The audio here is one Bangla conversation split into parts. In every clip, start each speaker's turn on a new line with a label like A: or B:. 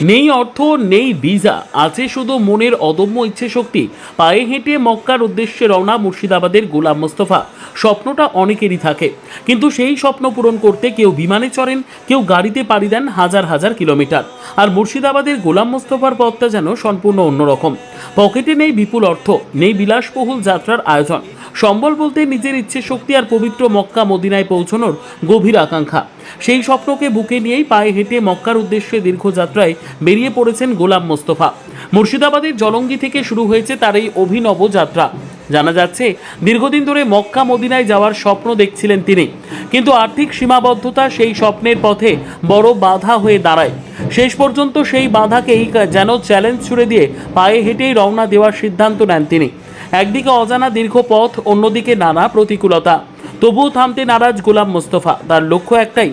A: নেই অর্থ, নেই ভিসা, আছে শুধু মনের অদম্য ইচ্ছে শক্তি। পায়ে হেঁটে মক্কার উদ্দেশ্যে রওনা মুর্শিদাবাদের গোলাম মোস্তফা। স্বপ্নটা অনেকেরই থাকে, কিন্তু সেই স্বপ্ন পূরণ করতে কেউ বিমানে চড়েন, কেউ গাড়িতে পাড়ি দেন হাজার হাজার কিলোমিটার। আর মুর্শিদাবাদের গোলাম মোস্তফার পথটা যেন সম্পূর্ণ অন্যরকম। পকেটে নেই বিপুল অর্থ, নেই বিলাসবহুল যাত্রার আয়োজন। সম্বল বলতে নিজের ইচ্ছে শক্তি আর পবিত্র মক্কা মদিনায় পৌঁছানোর গভীর আকাঙ্ক্ষা। সেই স্বপ্নকে বুকে নিয়েই পায়ে হেঁটে মক্কার উদ্দেশ্যে দীর্ঘযাত্রায় বেরিয়ে পড়েছেন গোলাম মোস্তফা। মুর্শিদাবাদের জলঙ্গি থেকে শুরু হয়েছে তার এই অভিনব যাত্রা। জানা যাচ্ছে দীর্ঘদিন ধরে মক্কা মদিনায় যাওয়ার স্বপ্ন দেখছিলেন তিনি, কিন্তু আর্থিক সীমাবদ্ধতা সেই স্বপ্নের পথে বড় বাধা হয়ে দাঁড়ায়। শেষ পর্যন্ত সেই বাধাকেই যেন চ্যালেঞ্জ ছুড়ে দিয়ে পায়ে হেঁটেই রওনা দেওয়ার সিদ্ধান্ত নেন তিনি। একদিকে অজানা দীর্ঘ পথ, অন্যদিকে নানা প্রতিকূলতা। তবুও থামতে নারাজ গোলাম মোস্তফা। তার লক্ষ্য একটাই,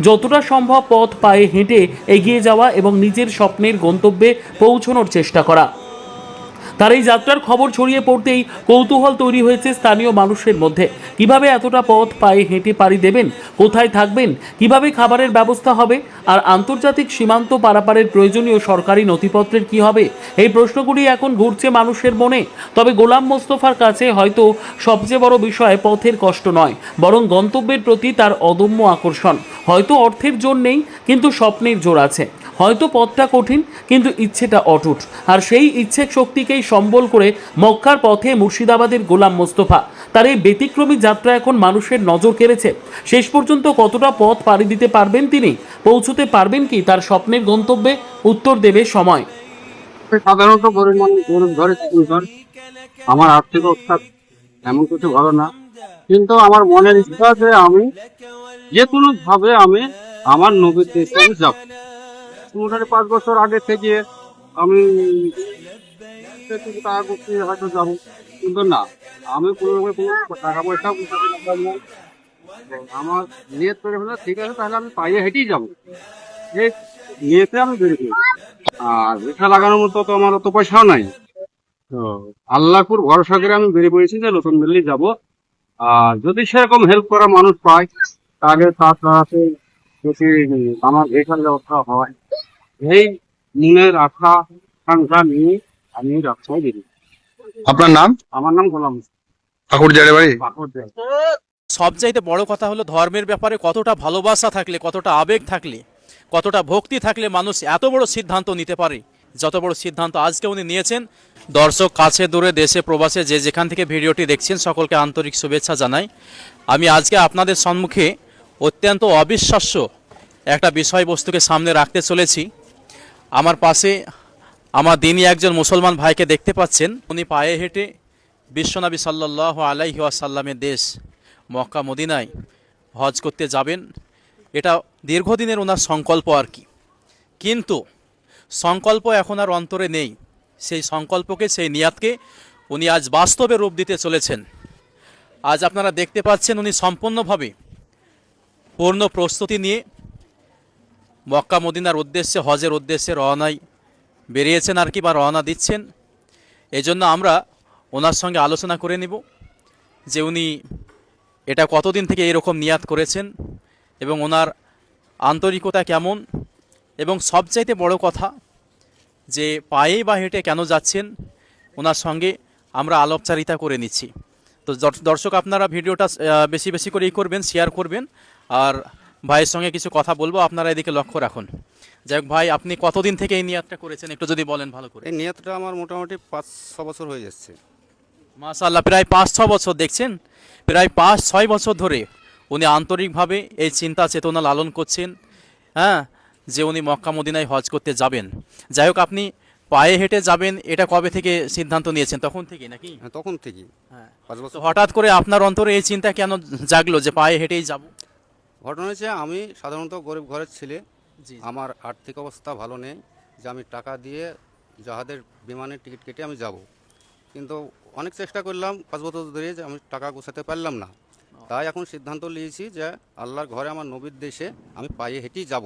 A: যতটা সম্ভব পথ পায়ে হেঁটে এগিয়ে যাওয়া এবং নিজের স্বপ্নের গন্তব্যে পৌঁছানোর চেষ্টা করা। তার এই যাত্রার খবর ছড়িয়ে পড়তেই কৌতূহল তৈরি হয়েছে স্থানীয় মানুষের মধ্যে। কিভাবে এতটা পথ পায়ে হেঁটে পাড়ি দেবেন, কোথায় থাকবেন, কিভাবে খাবারের ব্যবস্থা হবে, আর আন্তর্জাতিক সীমান্ত পারাপারের প্রয়োজনীয় সরকারি নথিপত্রের কি হবে, এই প্রশ্নগুলি এখন ঘুরছে মানুষের মনে। তবে গোলাম মোস্তফার কাছে হয়তো সবচেয়ে বড় বিষয় পথের কষ্ট নয়, বরং গন্তব্যের প্রতি তার অদম্য আকর্ষণ। হয়তো অর্থের জোর নেই, কিন্তু স্বপ্নের জোর আছে। হয়তো পথটা কঠিন, কিন্তু ইচ্ছেটা অটুট। আর সেই ইচ্ছে শক্তিকেই সম্বল করে মক্কার পথে মুর্শিদাবাদের গোলাম মোস্তফা। তার এই ব্যতিক্রমী যাত্রা এখন মানুষের নজর কেড়েছে। শেষ পর্যন্ত কতটা পথ পাড়ি দিতে পারবেন তিনি, পৌঁছতে পারবেন কি তার স্বপ্নের গন্তব্যে, উত্তর দেবে সময়।
B: সাধারণত গরিব মানুষ, গরিব ঘরে সংসার। আমার আর্থিক অবস্থা এমন কিছু ভালো না, কিন্তু আমার মনের ইচ্ছা যে আমি যে কোনো ভাবে আমি আমার নবীর দেশে আমি যাব। মোটামুটি 5 বছর আগে থেকে আমি কিছু টাকা করতে হয়তো যাবো, কিন্তু না, আমি কোনোভাবে কোনো টাকা পয়সা উঠাতে পারবো না। আমার নিয়ত করে ফেলে ঠিক আছে, তাহলে আমি পাইয়ে হেঁটেই যাবো, এই নিয়েতে আমি বেরিয়ে পড়ি। আর রিক্সা লাগানোর মতো তো আমার অত পয়সাও নাই। তো আল্লাহপুর ভরসা করে আমি বেরিয়ে পড়েছি যে নতুন দিল্লি যাব। আর যদি সেরকম হেল্প করা মানুষ পাই, তাহলে তার সাথে যদি আমার এখানে ব্যবস্থা হয়, এই মনের আশা আকাঙ্ক্ষা নিয়ে আমি রাস্তায় বেরিয়ে।
C: আপনার নাম?
B: আমার নাম গোলাম
C: ঠাকুরজাড়ে বাড়ি।
B: বাকর।
D: সবচাইতে বড় কথা হলো ধর্মের ব্যাপারে কতটা ভালোবাসা থাকলে, কতটা আবেগ থাকলে, কতটা ভক্তি থাকলে মানুষ এত বড় সিদ্ধান্ত নিতে পারে। যত বড় সিদ্ধান্ত আজকে উনি নিয়েছেন। দর্শক কাছে দূরে দেশে প্রবাসে যে যেখান থেকে ভিডিওটি দেখছেন সকলকে আন্তরিক শুভেচ্ছা জানাই। আমি আজকে আপনাদের সম্মুখে অত্যন্ত অবিশ্বাস্য একটা বিষয়বস্তুকে সামনে রাখতে চলেছি। আমার পাশে আমার দিনই একজন মুসলমান ভাইকে দেখতে পাচ্ছেন। উনি পায়ে হেঁটে বিশ্বনবী সাল্লাল্লাহু আলাইহি ওয়াসাল্লামের দেশ মক্কা মদিনায় হজ করতে যাবেন। এটা দীর্ঘদিনের ওনার সংকল্প আর কি, কিন্তু সংকল্প এখন আর অন্তরে নেই। সেই সংকল্পকে, সেই নিয়াতকে উনি আজ বাস্তবে রূপ দিতে চলেছেন। আজ আপনারা দেখতে পাচ্ছেন উনি সম্পূর্ণভাবে পূর্ণ প্রস্তুতি নিয়ে মক্কা মদিনার উদ্দেশ্যে, হজের উদ্দেশ্যে রওনায় বেরিয়েছেন আর কি, বা রওনা দিচ্ছেন। এই জন্য আমরা ওনার সঙ্গে আলোচনা করে নিব যে উনি এটা কতদিন থেকে এরকম নিয়াত করেছেন এবং ওনার আন্তরিকতা কেমন, এবং সবচাইতে বড় কথা যে পায়েই বা হেঁটে কেন যাচ্ছেন, ওনার সঙ্গে আমরা আলাপচারিতা করে নিচ্ছি। তো দর্শক আপনারা ভিডিওটা বেশি বেশি করেই করবেন, শেয়ার করবেন। আর ভাইয়ের সঙ্গে কিছু কথা বলবো, আপনারা এদিকে লক্ষ্য রাখুন। যাই হোক ভাই, আপনি কতদিন থেকে এই নিয়াতটা করেছেন একটু যদি বলেন ভালো করে।
E: এই নিয়তটা আমার মোটামুটি 5-6 বছর হয়ে যাচ্ছে।
D: মাশাআল্লাহ, প্রায় 5-6 বছর দেখছেন। প্রায় 5-6 বছর ধরে উনি আন্তরিকভাবে এই চিন্তা চেতনা লালন করছেন, হ্যাঁ, যে উনি মক্কা মদিনায় হজ করতে যাবেন। যাই হোক, আপনি পায়ে হেঁটে যাবেন এটা কবে থেকে সিদ্ধান্ত নিয়েছেন? তখন থেকে নাকি?
E: হ্যাঁ, তখন থেকেই।
D: হ্যাঁ।
E: 5
D: তো
E: বছর।
D: হঠাৎ করে আপনার অন্তরে এই চিন্তা কেন জাগলো যে পায়ে হেঁটেই যাব?
E: ঘটনা হয়েছে, আমি সাধারণত গরিব ঘরের ছেলে।
D: জি।
E: আমার আর্থিক অবস্থা ভালো নেই যে আমি টাকা দিয়ে জাহাজের বিমানের টিকিট কেটে আমি যাব, কিন্তু অনেক চেষ্টা করলাম 5 বছর ধরে, যে আমি টাকা গোছাতে পারলাম না। তাই এখন সিদ্ধান্ত নিয়েছি যে আল্লাহর ঘরে আমার নবীর দেশে আমি পায়ে হেঁটেই যাব।